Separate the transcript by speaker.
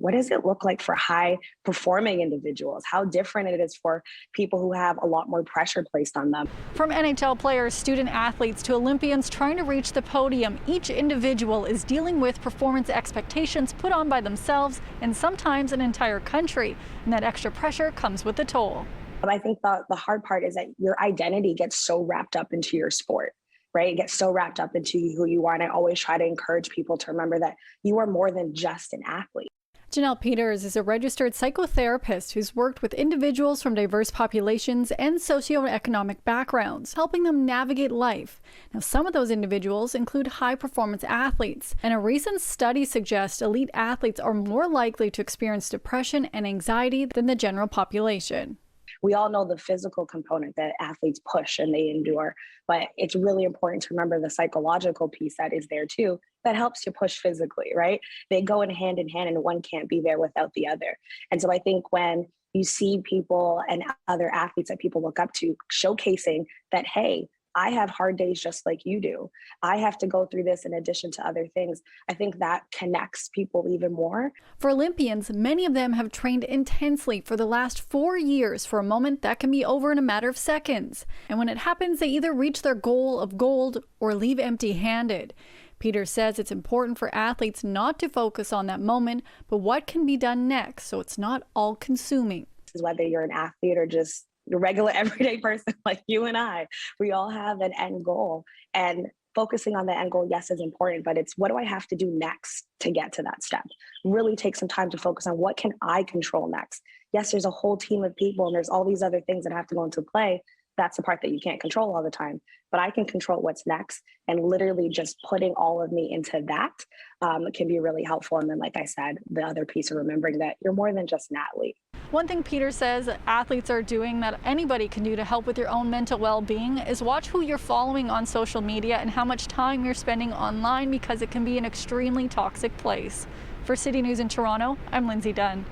Speaker 1: what does it look like for high performing individuals? How different it is for people who have a lot more pressure placed on them.
Speaker 2: From NHL players, student athletes to Olympians trying to reach the podium, each individual is dealing with performance expectations put on by themselves and sometimes an entire country. And that extra pressure comes with a toll.
Speaker 1: But I think the hard part is that your identity gets so wrapped up into your sport, right? It gets so wrapped up into who you are. And I always try to encourage people to remember that you are more than just an athlete.
Speaker 2: Jhanelle Peters is a registered psychotherapist who's worked with individuals from diverse populations and socioeconomic backgrounds, helping them navigate life. Now, some of those individuals include high-performance athletes, and a recent study suggests elite athletes are more likely to experience depression and anxiety than the general population.
Speaker 1: We all know the physical component that athletes push and they endure, but it's really important to remember the psychological piece that is there too, that helps you push physically, right? They go in hand, and one can't be there without the other. And so I think when you see people and other athletes that people look up to showcasing that, hey, I have hard days just like you do. I have to go through this in addition to other things. I think that connects people even more.
Speaker 2: For Olympians, many of them have trained intensely for the last 4 years for a moment that can be over in a matter of seconds. And when it happens, they either reach their goal of gold or leave empty-handed. Peters says it's important for athletes not to focus on that moment, but what can be done next so it's not all-consuming.
Speaker 1: Whether you're an athlete or just a regular everyday person like you and I, we all have an end goal, and focusing on the end goal, yes, is important, but it's what do I have to do next to get to that step? Really take some time to focus on what can I control next. Yes, there's a whole team of people and there's all these other things that have to go into play. That's the part that you can't control all the time, but I can control what's next, and literally just putting all of me into that can be really helpful. And then, like I said, the other piece of remembering that you're more than just an athlete.
Speaker 2: One thing Peter says athletes are doing that anybody can do to help with your own mental well-being is watch who you're following on social media and how much time you're spending online, because it can be an extremely toxic place. For City News in Toronto, I'm Lindsay Dunn.